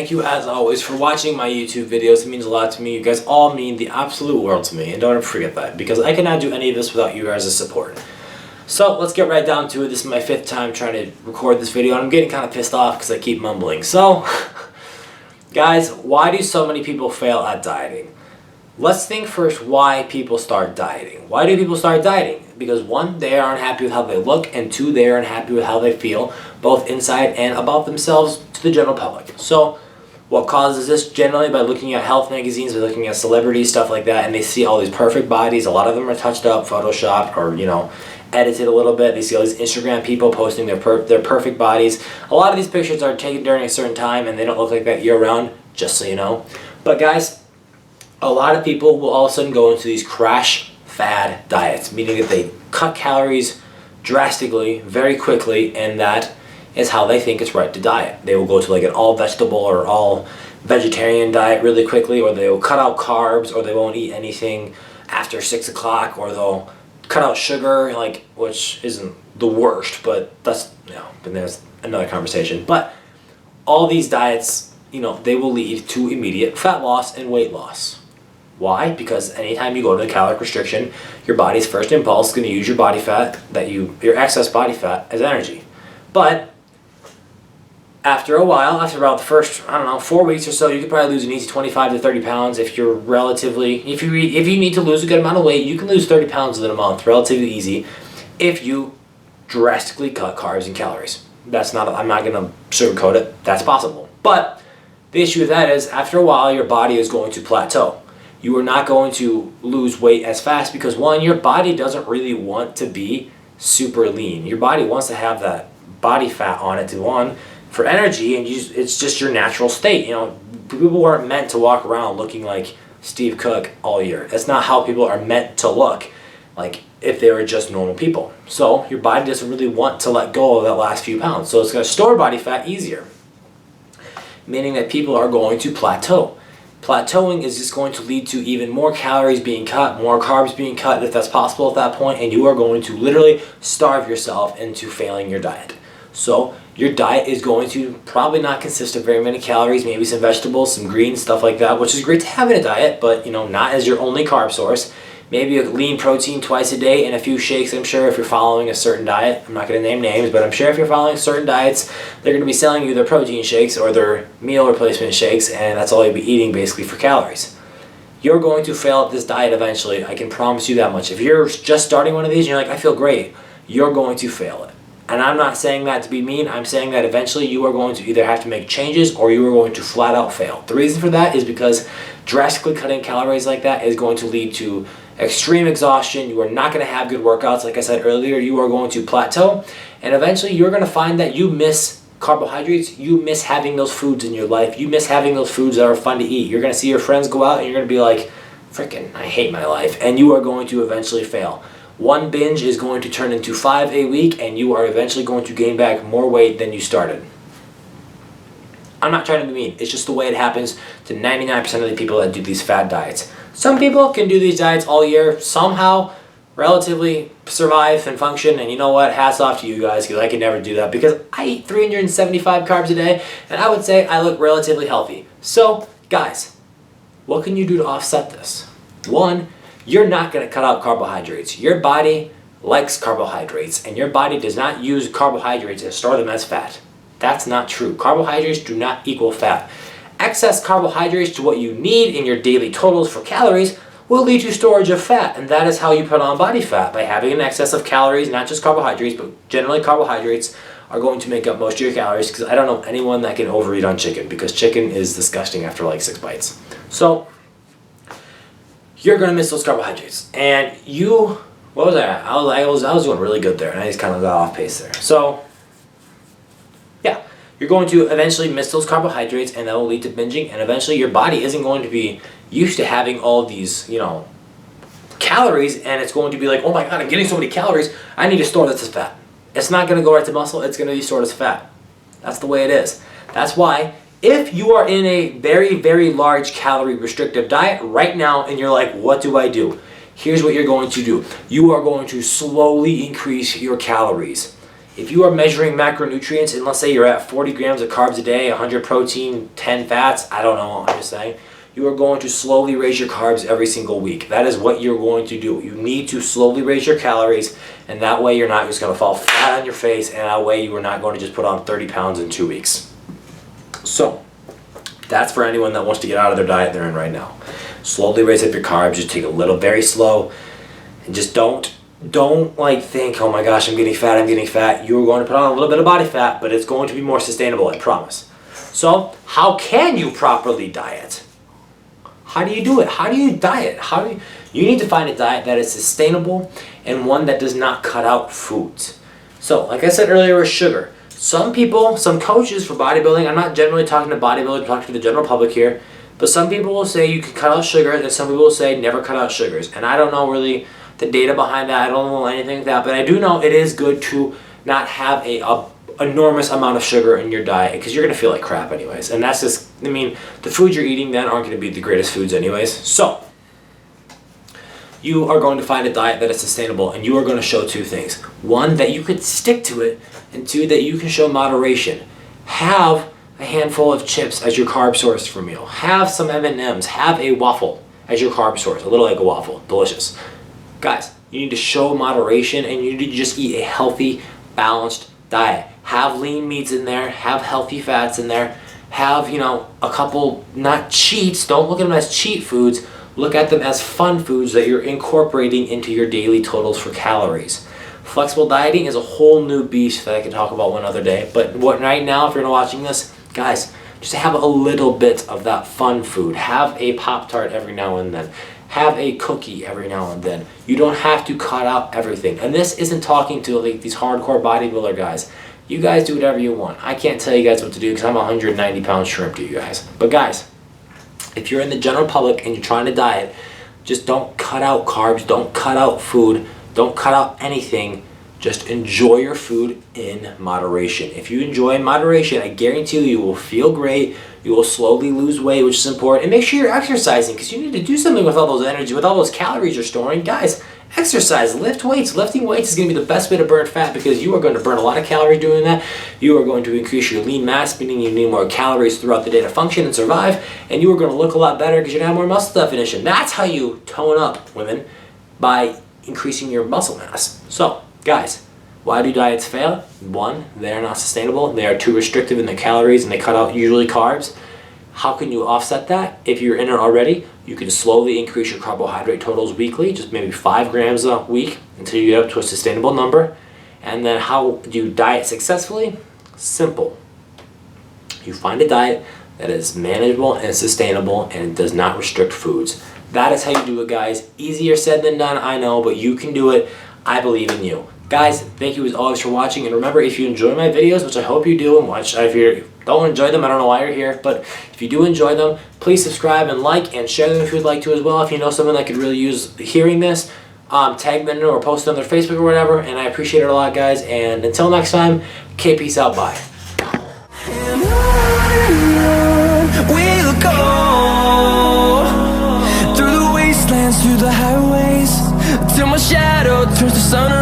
thank you as always for watching my YouTube videos. It means a lot to me. You guys all mean the absolute world to me, and don't ever forget that, because I cannot do any of this without you guys' support. So let's get right down to it. This is my 5th time trying to record this video, and I'm getting kind of pissed off because I keep mumbling. So, guys, why do so many people fail at dieting? Let's think first why people start dieting. Why do people start dieting? Because 1, they are unhappy with how they look, and 2, they are unhappy with how they feel, both inside and about themselves to the general public. So, what causes this? Generally by looking at health magazines, by looking at celebrities, stuff like that, and they see all these perfect bodies. A lot of them are touched up, photoshopped, or, edited a little bit. They see all these Instagram people posting their perfect bodies. A lot of these pictures are taken during a certain time, and they don't look like that year-round, just so you know. But guys, a lot of people will all of a sudden go into these crash fad diets, meaning that they cut calories drastically, very quickly, and that is how they think it's right to diet. They will go to like an all vegetable or all vegetarian diet really quickly, or they will cut out carbs, or they won't eat anything after 6 o'clock, or they'll cut out sugar, which isn't the worst, but that's, but there's another conversation. But all these diets, they will lead to immediate fat loss and weight loss. Why? Because anytime you go to a caloric restriction, your body's first impulse is going to use your body fat, your excess body fat, as energy. But after a while, after about the first, 4 weeks or so, you could probably lose an easy 25 to 30 pounds if you're if you need to lose a good amount of weight. You can lose 30 pounds within a month, relatively easy, if you drastically cut carbs and calories. I'm not going to sugarcoat it, that's possible. But the issue with that is, after a while, your body is going to plateau. You are not going to lose weight as fast because, 1, your body doesn't really want to be super lean. Your body wants to have that body fat on it for energy, and it's just your natural state. People weren't meant to walk around looking like Steve Cook all year. That's not how people are meant to look, like if they were just normal people. So your body doesn't really want to let go of that last few pounds, so it's going to store body fat easier, meaning that people are going to plateau. Plateauing is just going to lead to even more calories being cut, more carbs being cut if that's possible at that point, and you are going to literally starve yourself into failing your diet. So your diet is going to probably not consist of very many calories, maybe some vegetables, some greens, stuff like that, which is great to have in a diet, but not as your only carb source. Maybe a lean protein twice a day and a few shakes. I'm sure if you're following a certain diet, I'm not going to name names, but I'm sure if you're following certain diets, they're going to be selling you their protein shakes or their meal replacement shakes, and that's all you'll be eating basically for calories. You're going to fail at this diet eventually. I can promise you that much. If you're just starting one of these and you're like, I feel great, you're going to fail it. And I'm not saying that to be mean. I'm saying that eventually you are going to either have to make changes or you are going to flat out fail. The reason for that is because drastically cutting calories like that is going to lead to extreme exhaustion. You are not going to have good workouts. Like I said earlier, you are going to plateau, and eventually you're going to find that you miss carbohydrates. You miss having those foods in your life. You miss having those foods that are fun to eat. You're going to see your friends go out and you're going to be like, frickin', I hate my life. And you are going to eventually fail. 1 binge is going to turn into 5 a week, and you are eventually going to gain back more weight than you started. I'm not trying to be mean. It's just the way it happens to 99% of the people that do these fad diets. Some people can do these diets all year, somehow relatively survive and function, and you know what? Hats off to you guys, because I can never do that, because I eat 375 carbs a day, and I would say I look relatively healthy. So, guys, what can you do to offset this? 1, you're not going to cut out carbohydrates. Your body likes carbohydrates, and your body does not use carbohydrates and store them as fat. That's not true. Carbohydrates do not equal fat. Excess carbohydrates to what you need in your daily totals for calories will lead to storage of fat, and that is how you put on body fat, by having an excess of calories, not just carbohydrates, but generally carbohydrates are going to make up most of your calories, because I don't know anyone that can overeat on chicken, because chicken is disgusting after like 6 bites. So you're going to miss those carbohydrates. And what was I at? I was doing really good there, and I just kind of got off pace there. So, yeah, you're going to eventually miss those carbohydrates, and that will lead to binging, and eventually your body isn't going to be used to having all these, calories, and it's going to be like, oh my god, I'm getting so many calories, I need to store this as fat. It's not going to go right to muscle, it's going to be stored as fat. That's the way it is. That's why, if you are in a very, very large calorie restrictive diet right now and you're like, what do I do? Here's what you're going to do. You are going to slowly increase your calories. If you are measuring macronutrients, and let's say you're at 40 grams of carbs a day, 100 protein, 10 fats, I don't know, I'm just saying, you are going to slowly raise your carbs every single week. That is what you're going to do. You need to slowly raise your calories, and that way you're not just going to fall flat on your face, and that way you are not going to just put on 30 pounds in 2 weeks. So, that's for anyone that wants to get out of their diet they're in right now. Slowly raise up your carbs, just take a little, very slow, and just don't like think, oh my gosh, I'm getting fat. You're going to put on a little bit of body fat, but it's going to be more sustainable, I promise. So, how can you properly diet? How do you do it? How do you diet? You need to find a diet that is sustainable and one that does not cut out foods. So, like I said earlier with sugar, some people, some coaches for bodybuilding, I'm not generally talking to bodybuilders, I'm talking to the general public here, but some people will say you can cut out sugar, and some people will say never cut out sugars. And I don't know really the data behind that, I don't know anything like that, but I do know it is good to not have a enormous amount of sugar in your diet, because you're going to feel like crap anyways. And that's just, I mean, the foods you're eating then aren't going to be the greatest foods anyways. So, you are going to find a diet that is sustainable, and you are going to show two things. One, that you could stick to it, and two, that you can show moderation. Have a handful of chips as your carb source for a meal. Have some M&Ms. Have a waffle as your carb source. A little Eggo waffle. Delicious. Guys, you need to show moderation, and you need to just eat a healthy, balanced diet. Have lean meats in there, have healthy fats in there, have, a couple, not cheats, don't look at them as cheat foods, look at them as fun foods that you're incorporating into your daily totals for calories. Flexible dieting is a whole new beast that I can talk about one other day, but right now, if you're watching this, guys, just have a little bit of that fun food. Have a Pop-Tart every now and then. Have a cookie every now and then. You don't have to cut out everything. And this isn't talking to like these hardcore bodybuilder guys. You guys do whatever you want. I can't tell you guys what to do because I'm a 190-pound shrimp to you guys. But guys, if you're in the general public and you're trying to diet, just don't cut out carbs, don't cut out food, don't cut out anything. Just enjoy your food in moderation. If you enjoy in moderation, I guarantee you will feel great. You will slowly lose weight, which is important. And make sure you're exercising, because you need to do something with all those energy, with all those calories you're storing. Guys, exercise, lift weights. Lifting weights is going to be the best way to burn fat, because you are going to burn a lot of calories doing that. You are going to increase your lean mass, meaning you need more calories throughout the day to function and survive. And you are going to look a lot better because you're going to have more muscle definition. That's how you tone up, women, by increasing your muscle mass. So, guys, why do diets fail? One, they are not sustainable. They are too restrictive in their calories, and they cut out usually carbs. How can you offset that? If you're in it already, you can slowly increase your carbohydrate totals weekly, just maybe 5 grams a week until you get up to a sustainable number. And then how do you diet successfully? Simple. You find a diet that is manageable and sustainable and does not restrict foods. That is how you do it, guys. Easier said than done, I know, but you can do it. I believe in you. Guys, thank you as always for watching, and remember, if you enjoy my videos, which I hope you do, and watch, if you don't enjoy them, I don't know why you're here, but if you do enjoy them, please subscribe and like and share them if you'd like to as well. If you know someone that could really use hearing this, tag them in or post it on their Facebook or whatever, and I appreciate it a lot, guys, and until next time, okay, peace out, bye. We'll go through the wastelands, through the highways, till my shadow turns to sun.